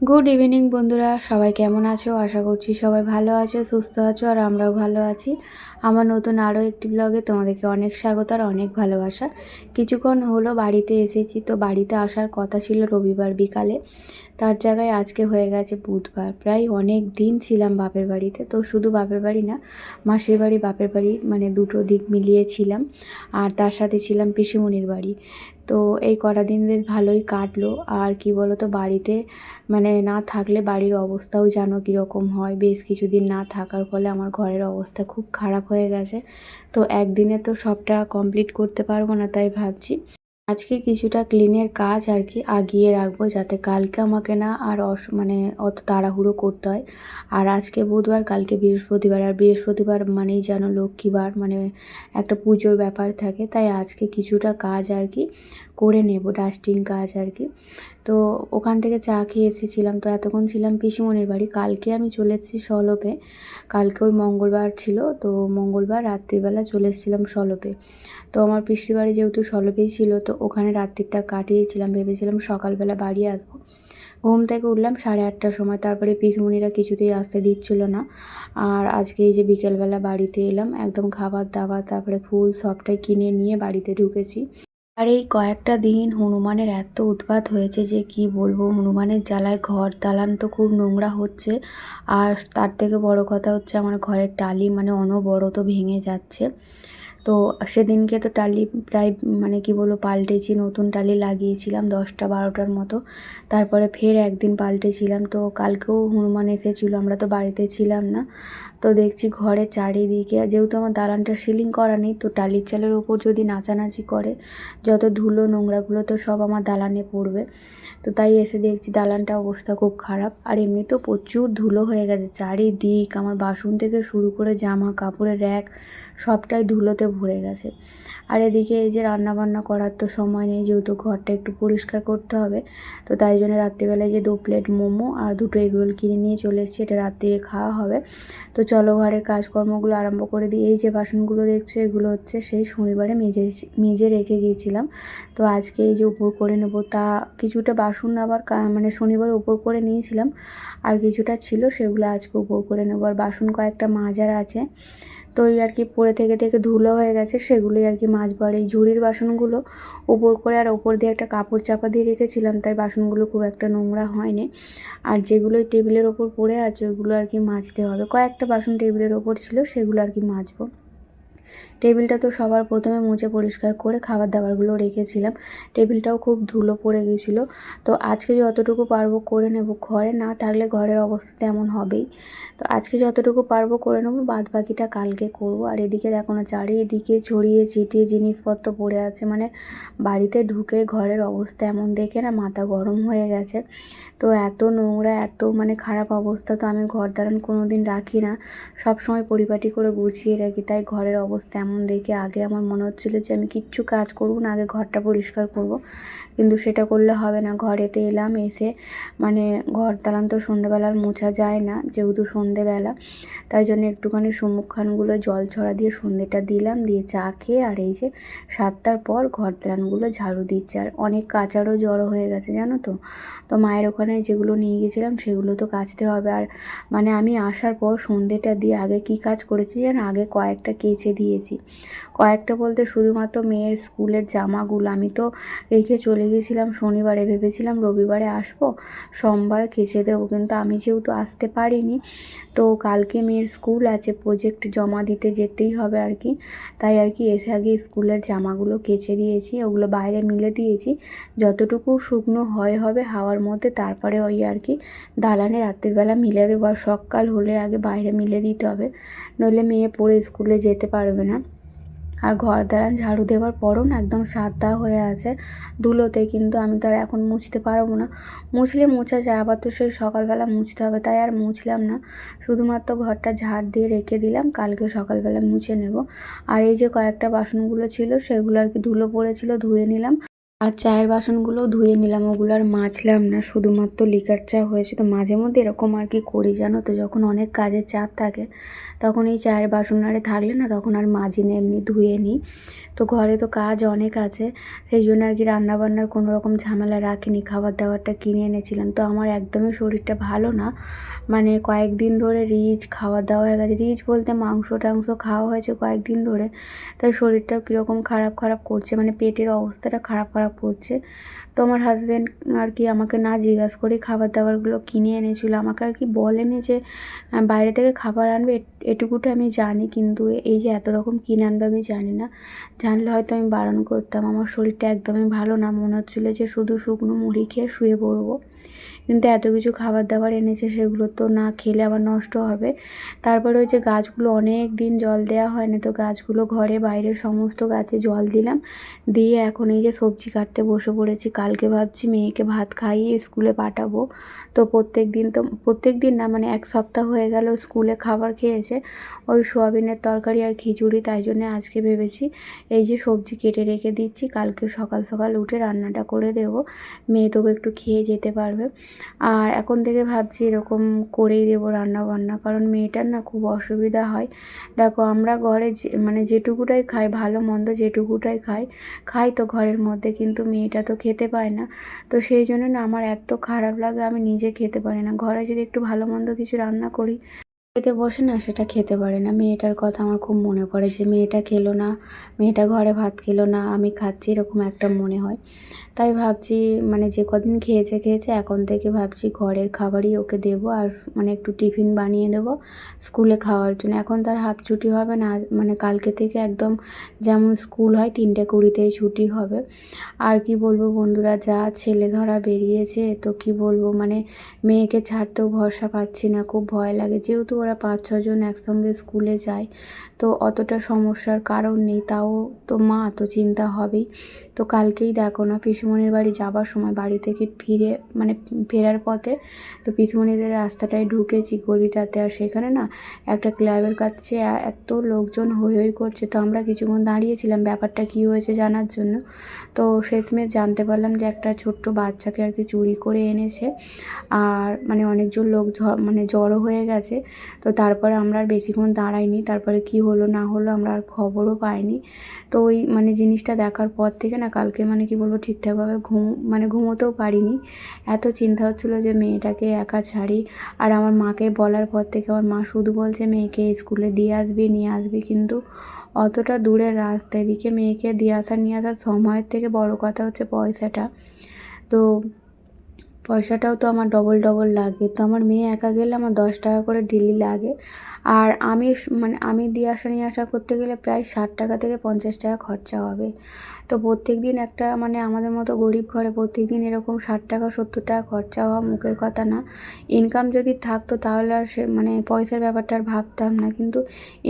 Good evening বন্ধুরা, সবাই কেমন আছো? আশা করছি সবাই ভালো আছো, সুস্থ আছো, আর আমরাও ভালো আছি। আমার নতুন আরও একটি ব্লগে তোমাদেরকে অনেক স্বাগত আর অনেক ভালোবাসা। কিছুক্ষণ হলো বাড়িতে এসেছি, তো বাড়িতে আসার কথা ছিল রবিবার বিকালে, তার জায়গায় আজকে হয়ে গেছে বুধবার। প্রায় অনেক দিন ছিলাম বাপের বাড়িতে, তো শুধু বাপের বাড়ি না, মাসির বাড়ি বাপের বাড়ি মানে দুটো দিক মিলিয়ে ছিলাম। আর তার সাথে ছিলাম পিসিমণির বাড়ি। তো এই কটা দিন বেশ ভালোই কাটলো। আর কি বলো তো, বাড়িতে মানে না থাকলে বাড়ির অবস্থাও জানো কীরকম হয়। বেশ কিছুদিন না থাকার ফলে আমার ঘরের অবস্থা খুব খারাপ হয়ে গেছে। তো একদিনে তো সবটা কমপ্লিট করতে পারবো না, তাই ভাবছি আজকে কিছুটা ক্লিনের কাজ আর কি আগিয়ে রাখবো, যাতে কালকে আমাকে না আর মানে অত তাড়াহুড়ো করতে হয়। আর আজকে বুধবার, কালকে বৃহস্পতিবার, আর বৃহস্পতিবার মানেই যেন লক্ষ্মীবার, মানে একটা পুজোর ব্যাপার থাকে। তাই আজকে কিছুটা কাজ আর কি করে নেব, ডাস্টিং কাজ আর কি। তো ওখান থেকে চা খেয়ে এসেছিলাম, তো এতক্ষণ ছিলাম পিসিমণির বাড়ি। কালকে আমি চলে এসেছি সলপে। কালকে ওই মঙ্গলবার ছিল, তো মঙ্গলবার রাত্রিবেলা চলে এসেছিলাম সলপে। তো আমার পিসির বাড়ি যেহেতু সলপেই ছিল, তো ওখানে রাত্রিটা কাটিয়েছিলাম। ভেবেছিলাম সকালবেলা বাড়ি আসবো। ঘুম থেকে উঠলাম 8:30টার সময়, তারপরে পিসিমণিরা কিছুতেই আসতে দিচ্ছিল না। আর আজকে এই যে বিকেলবেলা বাড়িতে এলাম, একদম খাবার দাবার তারপরে ফুল সবটাই কিনে নিয়ে বাড়িতে ঢুকেছি। আর এই কয়েকটা দিন হনুমানের এত উৎপাত হয়েছে যে কি বলবো, হনুমানের জ্বালায় ঘর দালান তো খুব নোংরা হচ্ছে। আর তার থেকে বড় কথা হচ্ছে আমার ঘরের টালি মানে অনবরত ভেঙে যাচ্ছে। তো সেদিনকে তো টালি প্রায় মানে কি বলবো পাল্টেছি, নতুন টালি লাগিয়েছিলাম 10টা-12টার মতো। তারপরে ফের একদিন পাল্টেছিলাম। তো কালকেও হনুমান এসেছিলো, আমরা তো বাড়িতে ছিলাম না। তো দেখছি ঘরের চারিদিকে, যেহেতু আমার দালানটা সিলিং করা নেই, তো টালির চালের ওপর যদি নাচানাচি করে যত ধুলো নোংরাগুলো তো সব আমার দালানে পড়বে। তো তাই এসে দেখছি দালানটা অবস্থা খুব খারাপ। আর এমনিতেও প্রচুর ধুলো হয়ে গেছে চারিদিক, আমার বাসন থেকে শুরু করে জামা কাপড়ের র্যাক সবটাই ধুলোতে ভরে গেছে। আর এদিকে এই যে রান্নাবান্না করার তো সময় নেই, যেহেতু ঘরটা একটু পরিষ্কার করতে হবে। তো তাই জন্য রাত্রিবেলায় যে 2 প্লেট মোমো আর 2টো এগরোল কিনে নিয়ে চলে এসেছি, এটা রাত্রিরে খাওয়া হবে। তো চলো ঘরের কাজকর্মগুলো আরম্ভ করে দিই। এই যে বাসনগুলো দেখছো, এগুলো হচ্ছে সেই শনিবারে মেজে রেখে গিয়েছিলাম। তো আজকে এই যে উপর করে নেব, তা কিছুটা বাসন আবার মানে শনিবার উপর করে নিয়েছিলাম, আর কিছুটা ছিল সেগুলো আজকে উপর করে নেব। আর বাসন কয়েকটা মাজার আছে, তো এই আর কি পরে থেকে থেকে ধুলো হয়ে গেছে, সেগুলোই আর কি মাজবো। আর এই ঝুড়ির বাসনগুলো উপর করে আর ওপর দিয়ে একটা কাপড় চাপা দিয়ে রেখেছিলাম, তাই বাসনগুলো খুব একটা নোংরা হয়নি। আর যেগুলো টেবিলের ওপর পড়ে আছে ওইগুলো আর কি মাজতে হবে। কয়েকটা বাসন টেবিলের ওপর ছিল, সেগুলো আর কি মাজবো। টেবিলটা তো সবার প্রথমে মুছে পরিষ্কার করে খাবার দাবারগুলো রেখেছিলাম। টেবিলটাও খুব ধুলো পড়ে গেছিলো। তো আজকে যতটুকু পারবো করে নেব, ঘরে না থাকলে ঘরের অবস্থা তেমন হবেই। তো আজকে যতটুকু পারবো করে নেবো, বাদ বাকিটা কালকে করব। আর এদিকে দেখো না, চারিদিকে ছড়িয়ে ছিটিয়ে জিনিসপত্র পড়ে আছে, মানে বাড়িতে ঢুকে ঘরের অবস্থা এমন দেখে না মাথা গরম হয়ে গেছে। তো এত নোংরা, এত মানে খারাপ অবস্থা, তো আমি ঘর দালান কোনো দিন রাখি না, সব সময় পরিপাটি করে গুছিয়ে রাখি। তাই ঘরের অবস্থা এমন দেখে আগে আমার মনে হচ্ছিলো যে আমি কিচ্ছু কাজ করবো না, আগে ঘরটা পরিষ্কার করব। কিন্তু সেটা করলে হবে না। ঘরেতে এলাম, এসে মানে ঘর দালান তো সন্ধেবেলার মোছা যায় না, যেহেতু সন্ধেবেলা, তাই জন্য একটুখানি সম্মুখখানগুলো জল ছড়া দিয়ে সন্ধেটা দিলাম, দিয়ে চা খেয়ে আর এই যে 7টার পর ঘর দালানগুলো ঝাড়ু দিচ্ছে। আর অনেক কাচারও জড়ো হয়ে গেছে জানো তো। তো মায়ের ওখানে যেগুলো নিয়ে গেছিলাম সেগুলো তো কাচতে হবে। আর মানে আমি আসার পর সন্ধেটা দিয়ে আগে কি কাজ করেছি জানো, আগে কয়েকটা কেচে দিয়েছি। কয়েকটা বলতে শুধুমাত্র মেয়ের স্কুলের জামাগুলো আমি তো রেখে চলে গেছিলাম শনিবারে, ভেবেছিলাম রবিবারে আসবো, সোমবার কেচে দেবো। কিন্তু আমি যেহেতু আসতে পারিনি, তো কালকে মেয়ের স্কুল আছে, প্রজেক্ট জমা দিতে যেতেই হবে আর কি। তাই আর কি এসে আগে স্কুলের জামাগুলো কেচে দিয়েছি, ওগুলো বাইরে মিলে দিয়েছি। যতটুকু শুকনো হবে হাওয়ার মধ্যে, তারপরে ওই আর কি দালানে রাত্রিবেলা মিলে দেবো। আর সকাল হলে আগে বাইরে মিলে দিতে হবে, নইলে মেয়ে পড়ে স্কুলে যেতে পারবে না। আর ঘর দালান ঝাড়ু দেওয়ার পরও না একদম সাদা হয়ে আছে ধুলোতে, কিন্তু আমি তো আর এখন মুছতে পারবো না। মুছলে মোছা যায়, আবার তো সেই সকালবেলা মুছতে হবে, তাই আর মুছলাম না। শুধুমাত্র ঘরটা ঝাড় দিয়ে রেখে দিলাম, কালকে সকালবেলা মুছে নেব। আর এই যে কয়েকটা বাসনগুলো ছিল সেগুলো আর কি ধুলো পড়েছিল, ধুয়ে নিলাম। আর চায়ের বাসনগুলোও ধুয়ে নিলাম, ওগুলো আর মাজলাম না, শুধুমাত্র লিকার চা হয়েছে। তো মাঝে মধ্যে এরকম আর কি করি জানো তো, যখন অনেক কাজের চাপ থাকে তখন এই চায়ের বাসন আরে থাকলে না তখন আর মাজি না, এমনি ধুয়ে নিই। তো ঘরে তো কাজ অনেক আছে, সেই জন্য আর কি রান্নাবান্নার কোনো রকম ঝামেলা রাখিনি, খাবার দাবারটা কিনে এনেছিলাম। তো আমার একদমই শরীরটা ভালো না, মানে কয়েকদিন ধরে রিচ খাওয়া দাওয়া হয়ে গেছে, রিচ বলতে মাংস টাংস খাওয়া হয়েছে কয়েকদিন ধরে। তাই শরীরটাও কীরকম খারাপ খারাপ করছে, মানে পেটের অবস্থাটা খারাপ খারাপ করছে। তো আমার হাজব্যান্ড আর কি আমাকে না জিজ্ঞাসা করেই খাবার দাবারগুলো কিনে এনেছিল, আমাকে আর কি বলেনি যে বাইরে থেকে খাবার আনবে, এটুকুটা আমি জানি, কিন্তু এই যে এত রকম কিনে আনবে আমি জানি না। জানলে হয়তো আমি বারণ করতাম। আমার শরীরটা একদমই ভালো না, মনে হচ্ছিলো যে শুধু শুকনো মুড়ি খেয়ে শুয়ে পড়বো। কিন্তু এত কিছু খাবার দাবার এনেছে, সেগুলো তো না খেলে আবার নষ্ট হবে। তারপরে ওই যে গাছগুলো অনেক দিন জল দেওয়া হয়নি, তো গাছগুলো ঘরে বাইরের সমস্ত গাছে জল দিলাম, দিয়ে এখন এই যে সবজি কাটতে বসে পড়েছি। কালকে ভাবছি মেয়েকে ভাত খাইয়ে স্কুলে পাঠাবো। তো প্রত্যেক দিন না, মানে এক সপ্তাহ হয়ে গেল স্কুলে খাবার খেয়েছে ওই সোয়াবিনের তরকারি আর খিচুড়ি, তাই জন্য আজকে ভেবেছি এই যে সবজি কেটে রেখে দিচ্ছি, কালকে সকাল সকাল উঠে রান্নাটা করে দেবো, মেয়ে তবু একটু খেয়ে যেতে পারবে। আর এখন থেকে ভাবছি এরকম করেই দেবো রান্না বান্না, কারণ মেয়েটার না খুব অসুবিধা হয়। দেখো আমরা ঘরে মানে যেটুকুটাই খাই, ভালো মন্দ যেটুকুটাই খাই তো ঘরের মধ্যে, কিন্তু মেয়েটা তো খেতে পায় না। তো সেই জন্য না আমার এত খারাপ লাগে, আমি নিজে খেতে পারি না। ঘরে যদি একটু ভালো মন্দ কিছু রান্না করি, খেতে বসে না সেটা খেতে পারে না। মেয়েটার কথা আমার খুব মনে পড়ে, যে মেয়েটা খেলো না, মেয়েটা ঘরে ভাত খেলো না, আমি খাচ্ছি, এরকম একটা মনে হয়। তাই ভাবছি মানে যে কদিন খেয়েছে এখন থেকে ভাবছি ঘরের খাবারই ওকে দেবো, আর মানে একটু টিফিন বানিয়ে দেবো স্কুলে খাওয়ার জন্য। এখন তার হাফ ছুটি হবে না, মানে কালকে থেকে একদম যেমন স্কুল হয় 3:20তেই ছুটি হবে। আর কি বলবো বন্ধুরা, যা ছেলে ধরা বেরিয়েছে, তো কি বলবো, মানে মেয়েকে ছাড়তেও ভরসা পাচ্ছি না, খুব ভয় লাগে। যেহেতু ওরা 5-6 জন একসঙ্গে স্কুলে যায়, তো অতটা সমস্যার কারণ নেই, তাও তো মা তো চিন্তা হবেই। তো কালকেই দেখো না, পিসুমণির বাড়ি যাবার সময় বাড়ি থেকে ফিরে মানে ফেরার পথে তো পিসুমণিদের রাস্তাটায় ঢুকেছি গলিটাতে, আর সেখানে না একটা ক্লাবের কাছে এত লোকজন হই হই করছে। তো আমরা কিছুক্ষণ দাঁড়িয়েছিলাম ব্যাপারটা কী হয়েছে জানার জন্য। তো শেষমেশ জানতে পারলাম যে একটা ছোট্ট বাচ্চাকে আর কি চুরি করে এনেছে, আর মানে অনেকজন লোক মানে জড়ো হয়ে গেছে। তো তারপরে আমরা আর বেশিক্ষণ দাঁড়াইনি, তারপরে কি হলো না হলো আমরা আর খবরও পাইনি। তো ওই মানে জিনিসটা দেখার পর থেকে না কালকে মানে কি বলবো ঠিকঠাকভাবে মানে ঘুমোতেও পারিনি। এত চিন্তা হচ্ছিলো যে মেয়েটাকে একা ছাড়ি। আর আমার মাকে বলার পর থেকে আমার মা শুধু বলছে মেয়েকে স্কুলে দিয়ে আসবি নিয়ে আসবি, কিন্তু অতটা দূরের রাস্তা, এদিকে মেয়েকে দিয়ে আসা নিয়ে আসার সময়ের থেকে বড় কথা হচ্ছে পয়সাটা। তো পয়সাটাও তো আমার ডবল ডবল লাগবে। তো আমার মেয়ে একা গেলে আমার 10 টাকা করে ডেলি লাগে, আর আমি মানে আমি দিয়ে আসা নিয়ে আসা করতে গেলে প্রায় 60 টাকা থেকে 50 টাকা খরচা হবে। তো প্রত্যেক দিন একটা মানে আমাদের মতো গরিব ঘরে প্রত্যেক দিন এরকম 60 টাকা 70 টাকা খরচা হওয়া মুখের কথা না। ইনকাম যদি থাকতো তাহলে আর সে মানে পয়সার ব্যাপারটা আর ভাবতাম না, কিন্তু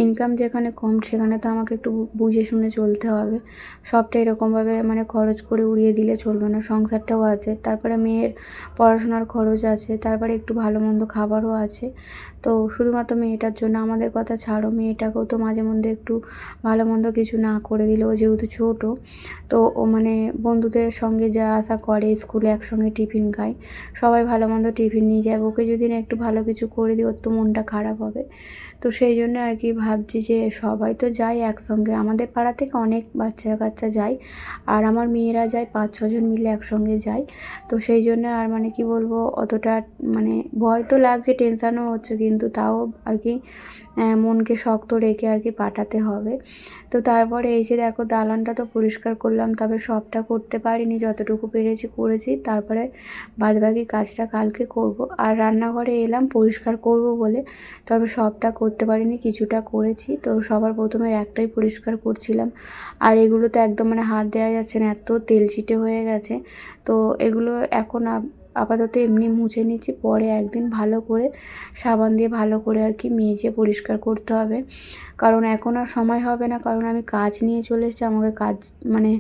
ইনকাম যেখানে কম সেখানে তো আমাকে একটু বুঝে শুনে চলতে হবে। সবটা এরকমভাবে মানে খরচ করে উড়িয়ে দিলে চলবে না, সংসারটাও আছে, তারপরে মেয়ের পড়াশোনার খরচ আছে, তারপরে একটু ভালো মন্দ খাবারও আছে। তো শুধুমাত্র মেয়েটার জন্য, আমাদের কথা ছাড়ো, মেয়েটাকেও তো মাঝে মধ্যে একটু ভালো মন্দ কিছু না করে দিলেও, যেহেতু ছোটো, তো ও মানে বন্ধুদের সঙ্গে যা আসা করে, স্কুলে একসঙ্গে টিফিন খায়, সবাই ভালো মন্দ টিফিন নিয়ে যায়, ওকে যদি না একটু ভালো কিছু করে দিই ওর তো মনটা খারাপ হবে। তো সেই জন্য আর কি ভাবছি যে সবাই তো যায় একসঙ্গে, আমাদের পাড়া থেকে অনেক বাচ্চা কাচ্চা যায়, আর আমার মেয়েরা যায় 5-6 জন মিলে একসঙ্গে যায়। তো সেই জন্য আর মানে কি বলবো অতটা মানে ভয় তো লাগছে, টেনশানও হচ্ছে, কিন্তু তাও আর কি মনকে শক্ত রেখে আর কি পাঠাতে হবে। তো তারপরে এই যে দেখো দালানটা তো পরিষ্কার করলাম, তবে সবটা করতে পারিনি, যতটুকু পেরেছি করেছি, তারপরে বাদবাকি কাজটা কালকে করব। আর রান্নাঘরে এলাম পরিষ্কার করব বলে, তবে সবটা করতে পারিনি, কিছুটা করেছি। তো সবার প্রথমে একটাই পরিষ্কার করছিলাম, আর এগুলো তো একদম মানে হাত দেওয়া যাচ্ছে না, এত তেল ছিটে হয়ে গেছে। তো এগুলো এখন আপাতত এমনি মুছে নিচ্ছি, পরে একদিন ভালো করে সাবান দিয়ে ভালো করে আর কি মেজে পরিষ্কার করতে হবে, কারণ এখন আর সময় হবে না, কারণ আমি কাজ নিয়ে চলে এসেছি, আমাকে কাজ মানে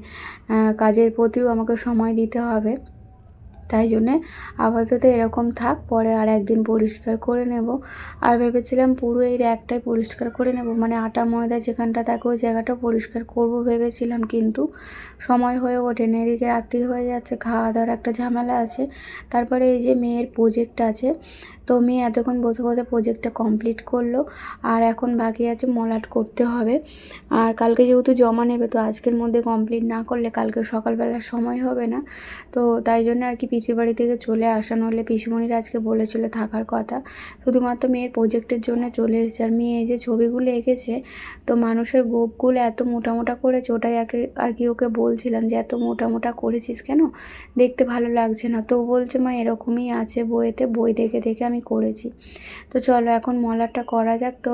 কাজের প্রতিও আমাকে সময় দিতে হবে। তাই জন্যে আপাতত এরকম থাক, পরে আর একদিন পরিষ্কার করে নেব। আর ভেবেছিলাম পুরো এই র্যাকটাই পরিষ্কার করে নেব, মানে আটা ময়দা যেখানটা থাকে ওই জায়গাটাও পরিষ্কার করব ভেবেছিলাম, কিন্তু সময় হয়ে ওঠেনি। এদিকে রাত্রি হয়ে যাচ্ছে, খাওয়া দাওয়ার একটা ঝামেলা আছে। তারপরে এই যে মেয়ের প্রজেক্ট আছে, তো মেয়ে এতক্ষণ বসে বসে প্রজেক্টটা কমপ্লিট করলো। আর এখন বাকি আছে মলাট করতে হবে। আর কালকে যেহেতু জমা নেবে, তো আজকের মধ্যে কমপ্লিট না করলে কালকে সকালবেলার সময় হবে না। তো তাই জন্য আর কি পিসির বাড়ি থেকে চলে আসা, নইলে পিসিমণিরা আজকে বলেছিল থাকার কথা। শুধুমাত্র মেয়ের প্রজেক্টের জন্য চলে এসেছে। আর মেয়ে এই যে ছবিগুলো এঁকেছে, তো মানুষের গোপগুলো এত মোটা মোটা করেছে, ওটাই আর কি ওকে বলছিলাম যে এত মোটা মোটা করেছিস কেন, দেখতে ভালো লাগছে না। তো ও বলছে মা এরকমই আছে বইয়েতে, বই দেখে দেখে আমি করেছি। তো চলো এখন মলাটটা করা যাক। তো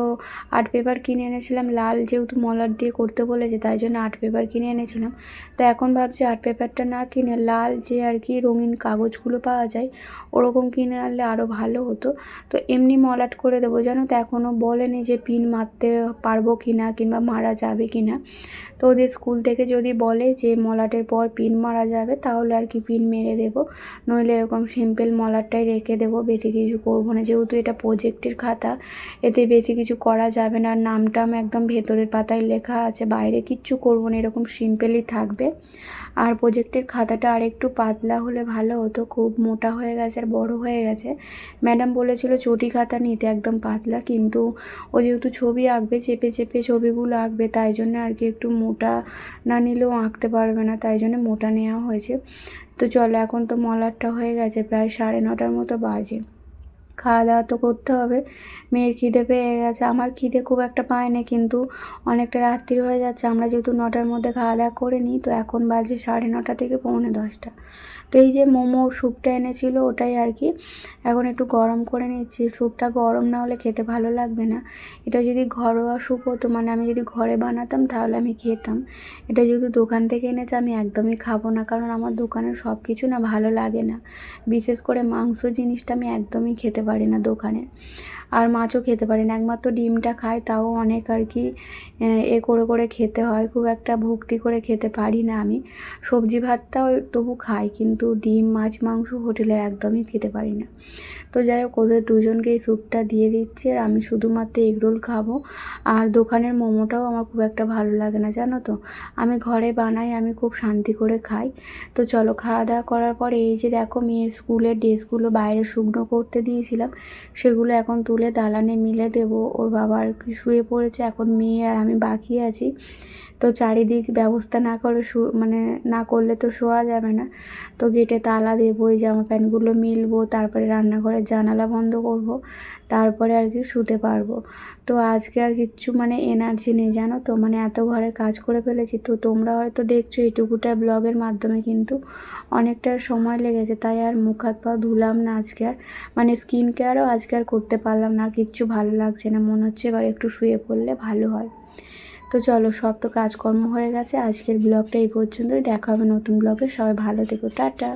আর্ট পেপার কিনে এনেছিলাম লাল, যেহেতু মলাট দিয়ে করতে বলেছে তাই জন্য আর্ট পেপার কিনে এনেছিলাম। তো এখন ভাবছি আর্ট পেপারটা না কিনে লাল যে আর কি রঙিন কাগজগুলো পাওয়া যায় ওরকম কিনে আনলে আরও ভালো হতো। তো এমনি মলাট করে দেবো, জানো তো এখনও বলেনি যে পিন মারতে পারবো কি না, কিংবা মারা যাবে কি না। তো ওদের স্কুল থেকে যদি বলে যে মলাটের পর পিন মারা যাবে, তাহলে আর কি পিন মেরে দেবো, নইলে এরকম সিম্পল মলাটটাই রেখে দেবো, বেশি কিছু করবো না। যেহেতু এটা প্রজেক্টের খাতা, এতে বেশি কিছু করা যাবে না। আর নামটাম একদম ভেতরের পাতায় লেখা আছে, বাইরে কিচ্ছু করবো না, এরকম সিম্পলই থাকবে। আর প্রজেক্টের খাতাটা আর একটু পাতলা হলে ভালো হতো, খুব মোটা হয়ে গেছে আর বড় হয়ে গেছে। ম্যাডাম বলেছিল চটি খাতা নিতে একদম পাতলা, কিন্তু ও যেহেতু ছবি আঁকবে, চেপে চেপে ছবিগুলো আঁকবে, তাই জন্য আর কি একটু মোটা না নিলেও আঁকতে পারবে না, তাই জন্য মোটা নেওয়া হয়েছে। তো চলো এখন তো মলাটটা হয়ে গেছে, প্রায় 9:30 মতো বাজে। খাওয়া দাওয়া তো করতে হবে, মেয়ের খিদে পেয়ে গেছে, আমার খিদে খুব একটা পায় না, কিন্তু অনেকটা রাত্রি হয়ে যাচ্ছে। আমরা যেহেতু 9টার মধ্যে খাওয়া দাওয়া করে নিই, তো এখন বাজে 9:30 থেকে 9:45। তো এই যে মোমো স্যুপটা এনেছিল ওটাই আর কি এখন একটু গরম করে নিচ্ছি। স্যুপটা গরম না হলে খেতে ভালো লাগবে না। এটা যদি ঘরোয়া স্যুপ হতো, মানে আমি যদি ঘরে বানাতাম তাহলে আমি খেতাম। এটা যেহেতু দোকান থেকে এনেছে আমি একদমই খাবো না, কারণ আমার দোকানের সব কিছু না ভালো লাগে না। বিশেষ করে মাংস জিনিসটা আমি একদমই খেতে পারি না দোকানে। আর মাছও খেতে পারি না, একমাত্র ডিমটা খাই, তাও অনেক আর কি এ করে করে খেতে হয়, খুব একটা ভক্তি করে খেতে পারি না আমি। সবজি ভাতটাও তবু খাই, কিন্তু ডিম মাছ মাংস হোটেলে একদমই খেতে পারি না। তো যাই হোক ওদের দুজনকে এই স্যুপটা দিয়ে দিচ্ছি, আর আমি শুধুমাত্র এগরোল খাবো। আর দোকানের মোমোটাও আমার খুব একটা ভালো লাগে না, জানো তো। আমি ঘরে বানাই, আমি খুব শান্তি করে খাই। তো চলো খাওয়া দাওয়া করার পরে এই যে দেখো মেয়ের স্কুলের ড্রেসগুলো বাইরে শুকনো করতে দিয়েছিলাম, সেগুলো এখন তুলে দালানে মিলে দেবো। ওর বাবা আর কি শুয়ে পড়েছে, এখন মেয়ে আর আমি বাকি আছি। তো চারিদিক ব্যবস্থা না করে মানে না করলে তো শোয়া যাবে না। তো গেটে তালা দেবো, এই জামা প্যান্টগুলো মিলবো, তারপরে রান্নাঘরের জানালা বন্ধ করব, তারপরে আর কি শুতে পারবো। তো আজকে আর কিচ্ছু মানে এনার্জি নেই, জানো তো, মানে এত ঘরের কাজ করে ফেলেছি। তো তোমরা হয়তো দেখছো এইটুকুটা ব্লগের মাধ্যমে, কিন্তু অনেকটা সময় লেগেছে, তাই আর মুখ হাত পা ধুলাম না আজকে আর, মানে স্কিন কেয়ারও আজকে আর করতে পারলাম না। আর কিচ্ছু ভালো লাগছে না, মনে হচ্ছে এবার একটু শুয়ে পড়লে ভালো হয়। তো চলো সব তো কাজকর্ম হয়ে গেছে, আজকের ব্লগটা এই পর্যন্তই, দেখা হবে নতুন ব্লগে। সবাই ভালো থেকো, টাটা।